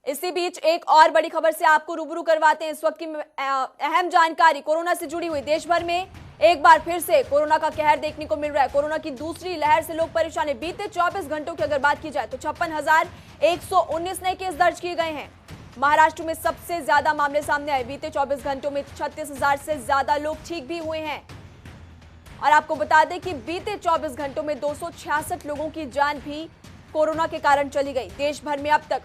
इसी बीच एक और बड़ी खबर से आपको रूबरू करवाते हैं। इस वक्त की अहम जानकारी कोरोना से जुड़ी हुई। देश भर में एक बार फिर से कोरोना का कहर देखने को मिल रहा है। कोरोना की दूसरी लहर से लोग परेशान हैं। बीते 24 घंटों की अगर बात की जाए तो 56,119 नए केस दर्ज किए गए हैं। महाराष्ट्र में सबसे ज्यादा मामले सामने आए। बीते 24 घंटों में 36,000 से ज्यादा लोग ठीक भी हुए हैं। और आपको बता दें कि बीते 24 घंटों में 266 लोगों की जान भी कोरोना के कारण चली गई। देश भर में अब तक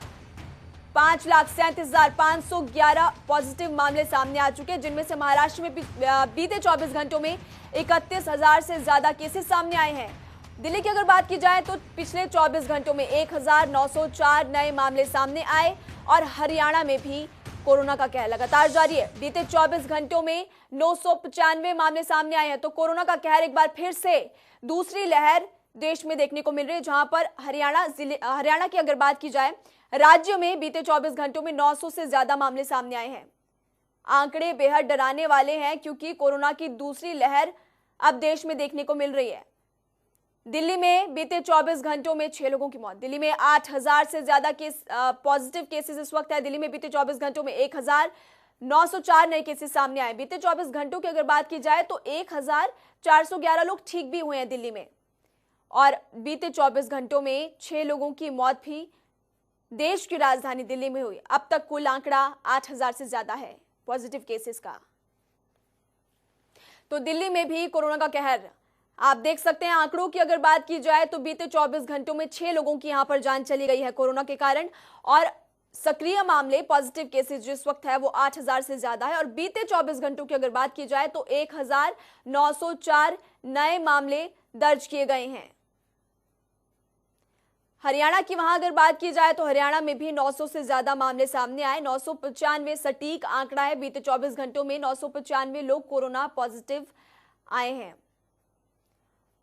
5,37,511 पॉजिटिव मामले सामने आ चुके हैं, जिनमें से महाराष्ट्र में बीते 24 घंटों में 31,000 से ज्यादा केसेस सामने आए हैं। दिल्ली की अगर बात की जाए तो पिछले 24 घंटों में 1,904 नए मामले सामने आए और हरियाणा में भी कोरोना का कहर लगातार जारी है। बीते 24 घंटों में 995 मामले सामने आए हैं। तो कोरोना का कहर एक बार फिर से दूसरी लहर देश में देखने को मिल रही है, जहां पर हरियाणा की अगर बात की जाए, राज्य में बीते 24 घंटों में 900 से ज्यादा मामले सामने आए हैं। आंकड़े बेहद डराने वाले हैं, क्योंकि कोरोना की दूसरी लहर अब देश में देखने को मिल रही है। दिल्ली में बीते 24 घंटों में 6 लोगों की मौत। दिल्ली में 8,000 से ज्यादा पॉजिटिव केसेस इस वक्त है। दिल्ली में बीते 24 घंटों में 1,904 नए केसेस सामने आए। बीते 24 घंटों की अगर बात की जाए तो 1,411 लोग ठीक भी हुए हैं दिल्ली में। और बीते 24 घंटों में 6 लोगों की मौत भी देश की राजधानी दिल्ली में हुई। अब तक कुल आंकड़ा 8,000 से ज्यादा है पॉजिटिव केसेस का। तो दिल्ली में भी कोरोना का कहर आप देख सकते हैं। आंकड़ों की अगर बात की जाए तो बीते 24 घंटों में 6 लोगों की यहां पर जान चली गई है कोरोना के कारण। और सक्रिय मामले पॉजिटिव केसेस जिस वक्त है वो 8,000 से ज्यादा है। और बीते 24 घंटों की अगर बात की जाए तो 1,904 नए मामले दर्ज किए गए हैं। हरियाणा की वहां अगर बात की जाए तो हरियाणा में भी 900 से ज्यादा मामले सामने आए। 995 सटीक आंकड़ा है। बीते 24 घंटों में 995 लोग कोरोना पॉजिटिव आए हैं।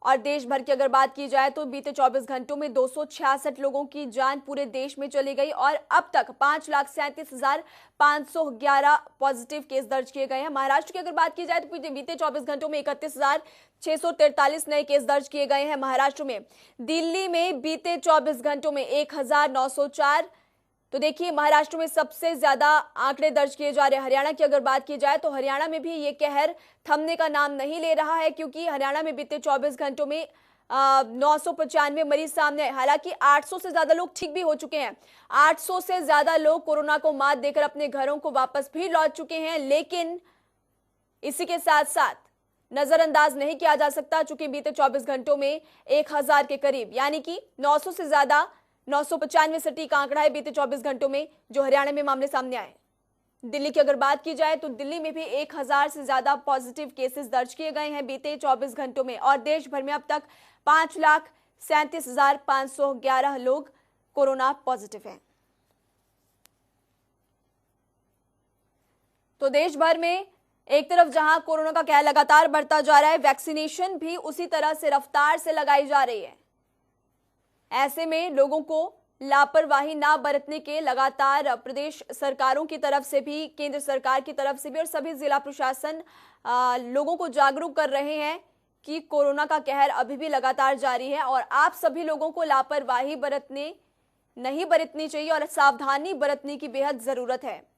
और देश भर की अगर बात की जाए तो बीते 24 घंटों में 266 लोगों की जान पूरे देश में चली गई। और अब तक 5,37,511 पॉजिटिव केस दर्ज किए गए हैं। महाराष्ट्र की अगर बात की जाए तो बीते 24 घंटों में 31,643 नए केस दर्ज किए गए हैं महाराष्ट्र में। दिल्ली में बीते 24 घंटों में 1,904। तो देखिए, महाराष्ट्र में सबसे ज्यादा आंकड़े दर्ज किए जा रहे हैं। हरियाणा की अगर बात की जाए तो हरियाणा में भी ये कहर थमने का नाम नहीं ले रहा है, क्योंकि हरियाणा में बीते 24 घंटों में 995 मरीज सामने आए। हालांकि 800 से ज्यादा लोग ठीक भी हो चुके हैं। 800 से ज्यादा लोग कोरोना को मात देकर अपने घरों को वापस भी लौट चुके हैं। लेकिन इसी के साथ साथ नजरअंदाज नहीं किया जा सकता, चूंकि बीते 24 घंटों में 1,000 के करीब, यानी कि 900 से ज्यादा 995 सटीक आंकड़ा है बीते 24 घंटों में जो हरियाणा में मामले सामने आए। दिल्ली की अगर बात की जाए तो दिल्ली में भी 1,000 से ज्यादा पॉजिटिव केसेस दर्ज किए गए हैं बीते 24 घंटों में। और देश भर में अब तक 5,37,511 लोग कोरोना पॉजिटिव हैं। तो देश भर में एक तरफ जहां कोरोना का कहर लगातार बढ़ता जा रहा है, वैक्सीनेशन भी उसी तरह से रफ्तार से लगाई जा रही है। ऐसे में लोगों को लापरवाही ना बरतने के लगातार प्रदेश सरकारों की तरफ से भी, केंद्र सरकार की तरफ से भी और सभी जिला प्रशासन लोगों को जागरूक कर रहे हैं कि कोरोना का कहर अभी भी लगातार जारी है और आप सभी लोगों को लापरवाही नहीं बरतनी चाहिए और सावधानी बरतने की बेहद जरूरत है।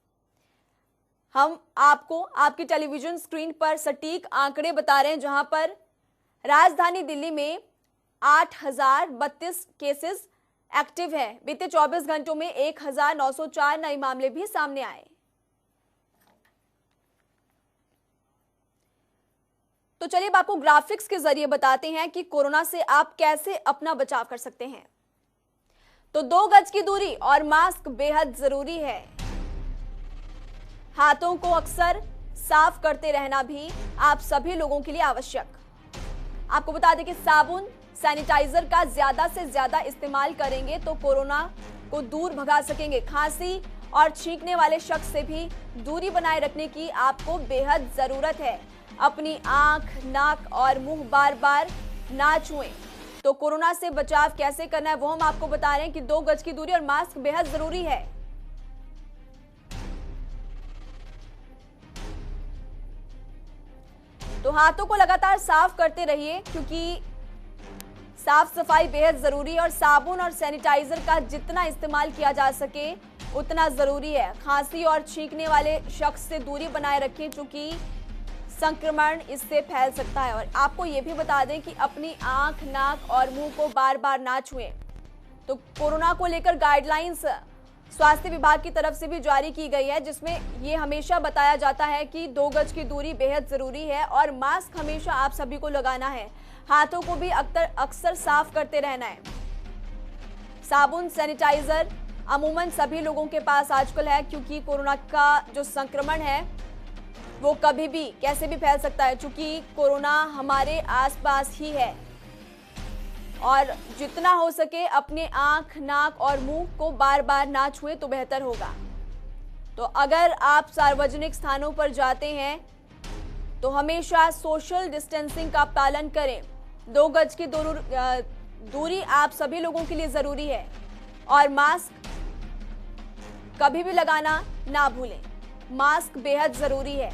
हम आपको आपकी टेलीविजन स्क्रीन पर सटीक आंकड़े बता रहे हैं, जहां पर राजधानी दिल्ली में 8,032 केसेस एक्टिव हैं। बीते 24 घंटों में 1,904 नए मामले भी सामने आए। तो चलिए अब आपको ग्राफिक्स के जरिए बताते हैं कि कोरोना से आप कैसे अपना बचाव कर सकते हैं। तो 2 गज की दूरी और मास्क बेहद जरूरी है। हाथों को अक्सर साफ करते रहना भी आप सभी लोगों के लिए आवश्यक। आपको बता दें कि साबुन, सैनिटाइजर का ज्यादा से ज्यादा इस्तेमाल करेंगे तो कोरोना को दूर भगा सकेंगे। खांसी और छींकने वाले शख्स से भी दूरी बनाए रखने की आपको बेहद जरूरत है। अपनी आंख, नाक और मुंह बार बार ना छुएं। तो कोरोना से बचाव कैसे करना है वो हम आपको बता रहे हैं कि 2 गज की दूरी और मास्क बेहद जरूरी है। तो हाथों को लगातार साफ करते रहिए, क्योंकि साफ सफाई बेहद जरूरी है और साबुन और सैनिटाइजर का जितना इस्तेमाल किया जा सके उतना जरूरी है। खांसी और छींकने वाले शख्स से दूरी बनाए रखें, क्योंकि संक्रमण इससे फैल सकता है। और आपको ये भी बता दें कि अपनी आंख, नाक और मुंह को बार बार ना छुएं। तो कोरोना को लेकर गाइडलाइंस स्वास्थ्य विभाग की तरफ से भी जारी की गई है, जिसमें ये हमेशा बताया जाता है कि 2 गज की दूरी बेहद जरूरी है और मास्क हमेशा आप सभी को लगाना है। हाथों को भी अक्सर साफ करते रहना है। साबुन, सैनिटाइजर अमूमन सभी लोगों के पास आजकल है, क्योंकि कोरोना का जो संक्रमण है वो कभी भी कैसे भी फैल सकता है, क्योंकि कोरोना हमारे आसपास ही है। और जितना हो सके अपने आंख, नाक और मुंह को बार बार ना छुएं तो बेहतर होगा। तो अगर आप सार्वजनिक स्थानों पर जाते हैं तो हमेशा सोशल डिस्टेंसिंग का पालन करें। 2 गज की दूरी आप सभी लोगों के लिए जरूरी है और मास्क कभी भी लगाना ना भूलें। मास्क बेहद जरूरी है।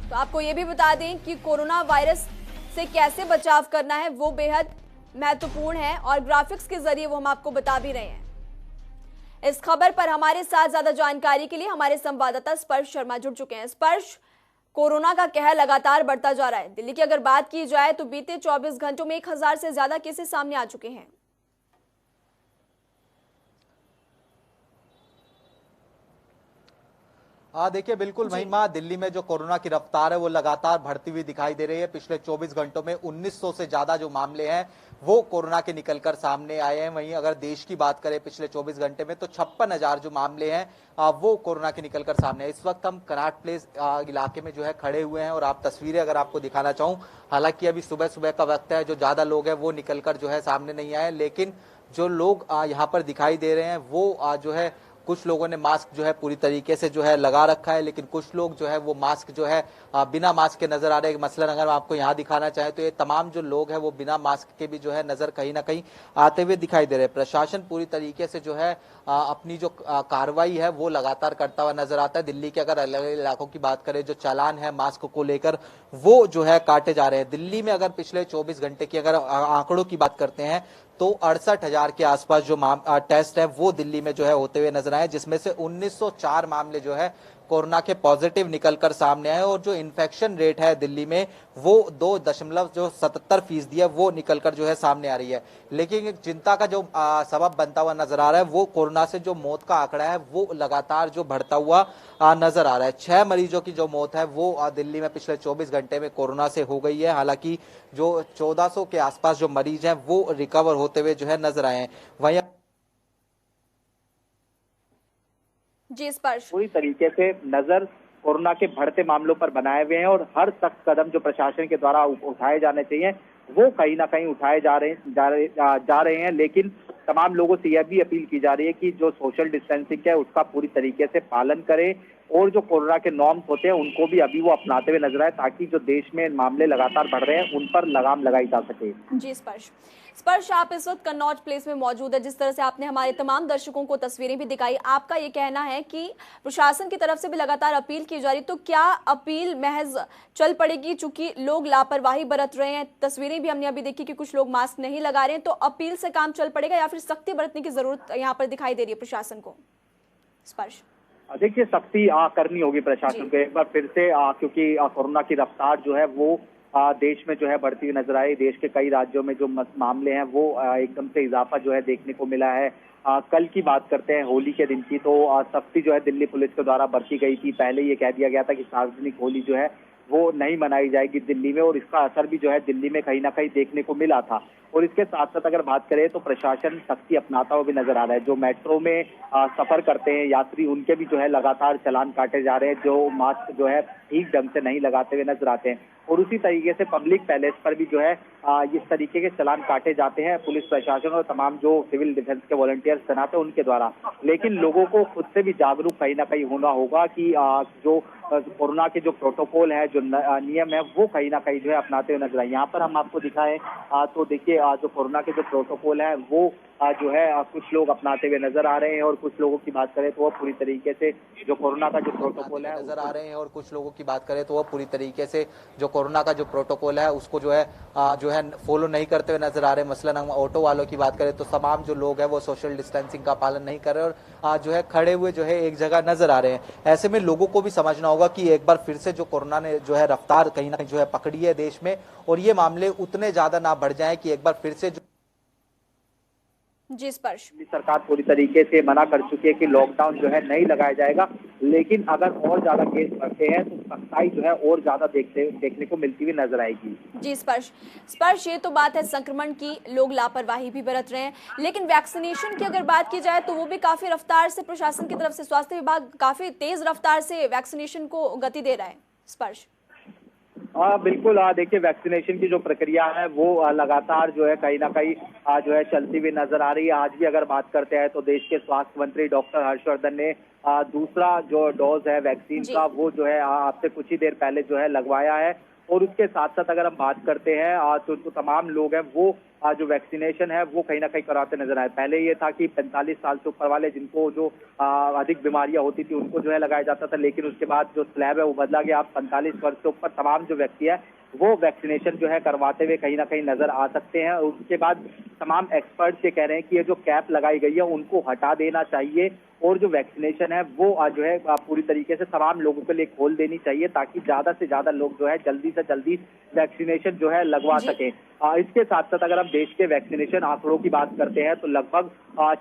तो आपको ये भी बता दें कि कोरोना वायरस से कैसे बचाव करना है वो बेहद महत्वपूर्ण है और ग्राफिक्स के जरिए वो हम आपको बता भी रहे हैं। इस खबर पर हमारे साथ ज्यादा जानकारी के लिए हमारे संवाददाता स्पर्श शर्मा जुड़ चुके हैं। स्पर्श, कोरोना का कहर लगातार बढ़ता जा रहा है। दिल्ली की अगर बात की जाए तो बीते 24 घंटों में 1000 से ज्यादा केसेस सामने आ चुके हैं। देखिए बिल्कुल महिमा, दिल्ली में जो कोरोना की रफ्तार है वो लगातार बढ़ती हुई दिखाई दे रही है। पिछले 24 घंटों में 1900 से ज्यादा जो मामले हैं वो कोरोना के निकलकर सामने आए हैं। वहीं अगर देश की बात करें पिछले 24 घंटे में तो 56,000 जो मामले हैं वो कोरोना के निकलकर सामने आए। इस वक्त हम कनॉट प्लेस इलाके में जो है खड़े हुए हैं और आप तस्वीरें अगर आपको दिखाना चाहूँ, हालांकि अभी सुबह सुबह का वक्त है, जो ज्यादा लोग हैं वो निकलकर जो है सामने नहीं आए, लेकिन जो लोग यहाँ पर दिखाई दे रहे हैं वो जो है कुछ लोगों ने मास्क जो है पूरी तरीके से जो है लगा रखा है, लेकिन कुछ लोग जो है वो मास्क जो है बिना मास्क के नजर आ रहे हैं। मसलन अगर आपको यहाँ दिखाना चाहे तो ये तमाम जो लोग हैं वो बिना मास्क के भी जो है नजर कहीं ना कहीं आते हुए दिखाई दे रहे हैं। प्रशासन पूरी तरीके से जो है अपनी जो कार्रवाई है वो लगातार करता हुआ नजर आता है। दिल्ली के अगर अलग अलग इलाकों की बात करें, जो चालान है मास्क को लेकर वो जो है काटे जा रहे हैं। दिल्ली में अगर पिछले 24 घंटे की अगर आंकड़ों की बात करते हैं तो 68,000 के आसपास जो टेस्ट है वो दिल्ली में जो है होते हुए नजर आए, जिसमें से 1904 मामले जो है कोरोना के पॉजिटिव निकलकर सामने आए और जो इन्फेक्शन रेट है दिल्ली में वो 2.77% है वो निकलकर जो है सामने आ रही है। लेकिन एक चिंता का जो सबब बनता हुआ नजर आ रहा है वो कोरोना से जो मौत का आंकड़ा है वो लगातार जो बढ़ता हुआ नजर आ रहा है। 6 मरीजों की जो मौत है वो दिल्ली में पिछले 24 घंटे में कोरोना से हो गई है। हालांकि जो 1400 के आसपास जो मरीज हैं वो रिकवर होते हुए जो है नजर आए हैं। वहीं जी स्पर्श, पूरी तरीके से नजर कोरोना के बढ़ते मामलों पर बनाए हुए हैं और हर सख्त कदम जो प्रशासन के द्वारा उठाए जाने चाहिए वो कहीं ना कहीं उठाए जा रहे हैं। लेकिन तमाम लोगों से यह भी अपील की जा रही है कि जो सोशल डिस्टेंसिंग है उसका पूरी तरीके से पालन करें और जो कोरोना के नॉर्म्स होते हैं उनको भी अभी वो अपनाते हुए नजर आए, ताकि जो देश में मामले लगातार बढ़ रहे हैं उन पर लगाम लगाई जा सके। जी स्पर्श, आप इस वक्त कनॉट प्लेस में मौजूद है। जिस तरह से आपने हमारे तमाम दर्शकों को तस्वीरें भी दिखाई, आपका ये कहना है कि प्रशासन की तरफ से भी लगातार अपील की जा रही, तो क्या अपील महज चल पड़ेगी? चूंकि लोग लापरवाही बरत रहे हैं, तस्वीरें भी हमने अभी देखी कि कुछ लोग मास्क नहीं लगा रहे हैं, तो अपील से काम चल पड़ेगा या फिर सख्ती बरतने की जरूरत यहाँ पर दिखाई दे रही है प्रशासन को? स्पर्श, देखिए सख्ती करनी होगी प्रशासन को एक बार फिर से, क्योंकि कोरोना की रफ्तार जो है वो देश में जो है बढ़ती हुई नजर आई। देश के कई राज्यों में जो मामले हैं वो एकदम से इजाफा जो है देखने को मिला है। कल की बात करते हैं होली के दिन की, तो सख्ती जो है दिल्ली पुलिस के द्वारा बरती गई थी। पहले ये कह दिया गया था कि सार्वजनिक होली जो है वो नहीं मनाई जाएगी दिल्ली में, और इसका असर भी जो है दिल्ली में कहीं ना कहीं देखने को मिला था। और इसके साथ साथ अगर बात करें तो प्रशासन सख्ती अपनाता हुआ भी नजर आ रहा है। जो मेट्रो में सफर करते हैं यात्री, उनके भी जो है लगातार चालान काटे जा रहे हैं, जो मास्क जो है ठीक ढंग से नहीं लगाते हुए नजर आते हैं। और उसी तरीके से पब्लिक पैलेस पर भी जो है इस तरीके के चालान काटे जाते हैं पुलिस प्रशासन और तमाम जो सिविल डिफेंस के वॉलंटियर्स तैनात हैं उनके द्वारा। लेकिन लोगों को खुद से भी जागरूक कहीं ना कहीं होना होगा कि जो कोरोना के जो प्रोटोकॉल है, जो नियम है, वो कहीं ना कहीं जो है अपनाते हुए नजर आए। यहाँ पर हम आपको दिखाएं तो देखिए जो कोरोना के जो प्रोटोकॉल है वो जो है कुछ लोग अपनाते हुए नजर आ रहे हैं, और कुछ लोगों की बात करें तो वो पूरी तरीके से जो कोरोना का जो प्रोटोकॉल है नजर आ रहे हैं, और कुछ लोगों की बात करें तो वो पूरी तरीके से जो कोरोना का जो प्रोटोकॉल है उसको जो है फॉलो नहीं करते हुए नजर आ रहे हैं। मसलन हम ऑटो वालों की बात करें तो तमाम जो लोग हैं वो सोशल डिस्टेंसिंग का पालन नहीं कर रहे और जो है खड़े हुए जो है एक जगह नजर आ रहे हैं। ऐसे में लोगों को भी समझना होगा कि एक बार फिर से जो कोरोना ने जो है रफ्तार कहीं ना कहीं जो है पकड़ी है देश में, और ये मामले उतने ज्यादा ना बढ़ जाएं कि एक बार फिर से जी स्पर्श। सरकार पूरी तरीके से मना कर चुकी है कि लॉकडाउन जो है नहीं लगाया जाएगा, लेकिन अगर और ज्यादा केस बढ़ते हैं तो सख्ताई जो है और ज्यादा देखने को मिलती हुई नजर आएगी। जी स्पर्श, ये तो बात है संक्रमण की, लोग लापरवाही भी बरत रहे हैं, लेकिन वैक्सीनेशन की अगर बात की जाए तो वो भी काफी रफ्तार से प्रशासन की तरफ से, स्वास्थ्य विभाग काफी तेज रफ्तार से वैक्सीनेशन को गति दे रहा है। स्पर्श। बिल्कुल, देखिए वैक्सीनेशन की जो प्रक्रिया है वो लगातार जो है कहीं ना कहीं जो है चलती हुई नजर आ रही है। आज भी अगर बात करते हैं तो देश के स्वास्थ्य मंत्री डॉक्टर हर्षवर्धन ने दूसरा जो डोज है वैक्सीन का वो जो है आपसे कुछ ही देर पहले जो है लगवाया है। और उसके साथ साथ अगर हम बात करते हैं तो तमाम लोग हैं वो जो वैक्सीनेशन है वो कहीं ना कहीं कराते नजर आए। पहले ये था कि 45 साल से ऊपर वाले जिनको जो अधिक बीमारियां होती थी उनको जो है लगाया जाता था, लेकिन उसके बाद जो स्लैब है वो बदला गया। आप 45 वर्ष से ऊपर तमाम जो व्यक्ति है वो वैक्सीनेशन जो है करवाते हुए कहीं ना कहीं नजर आ सकते हैं। और उसके बाद तमाम एक्सपर्ट्स ये कह रहे हैं कि ये जो कैप लगाई गई है उनको हटा देना चाहिए, और जो वैक्सीनेशन है वो जो है पूरी तरीके से तमाम लोगों के लिए खोल देनी चाहिए, ताकि ज्यादा से ज्यादा लोग जो है जल्दी से जल्दी वैक्सीनेशन जो है लगवा सकें। इसके साथ साथ अगर हम देश के वैक्सीनेशन आंकड़ों की बात करते हैं तो लगभग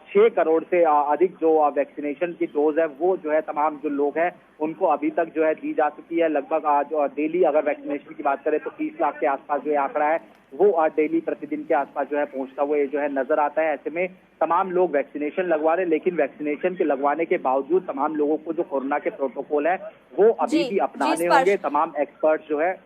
6 करोड़ से अधिक जो वैक्सीनेशन की डोज है वो जो है तमाम जो लोग हैं उनको अभी तक जो है दी जा चुकी है। लगभग जो डेली अगर वैक्सीनेशन की बात करें तो 30 लाख के आसपास जो आंकड़ा है वो डेली प्रतिदिन के आसपास जो है पहुंचता हुआ ये जो है नजर आता है। ऐसे में तमाम लोग वैक्सीनेशन लगवा रहे हैं, लेकिन वैक्सीनेशन के लगवाने के बावजूद तमाम लोगों को जो कोरोना के प्रोटोकॉल है वो अभी भी अपनाने होंगे। तमाम एक्सपर्ट जो है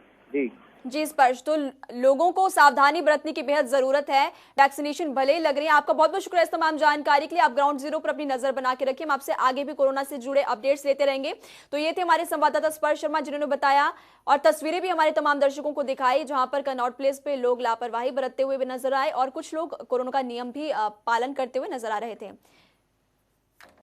जी स्पर्श, तो लोगों को सावधानी बरतने की बेहद जरूरत है। वैक्सीनेशन भले ही लग रही है। आपका बहुत बहुत शुक्रिया इस तमाम जानकारी के लिए। आप ग्राउंड जीरो पर अपनी नजर बना के रखिए, हम आपसे आगे भी कोरोना से जुड़े अपडेट्स लेते रहेंगे। तो ये थे हमारे संवाददाता स्पर्श शर्मा जिन्होंने बताया और तस्वीरें भी हमारे तमाम दर्शकों को दिखाई, जहां पर कनॉट प्लेस पे लोग लापरवाही बरतते हुए भी नजर आए और कुछ लोग कोरोना का नियम भी पालन करते हुए नजर आ रहे थे।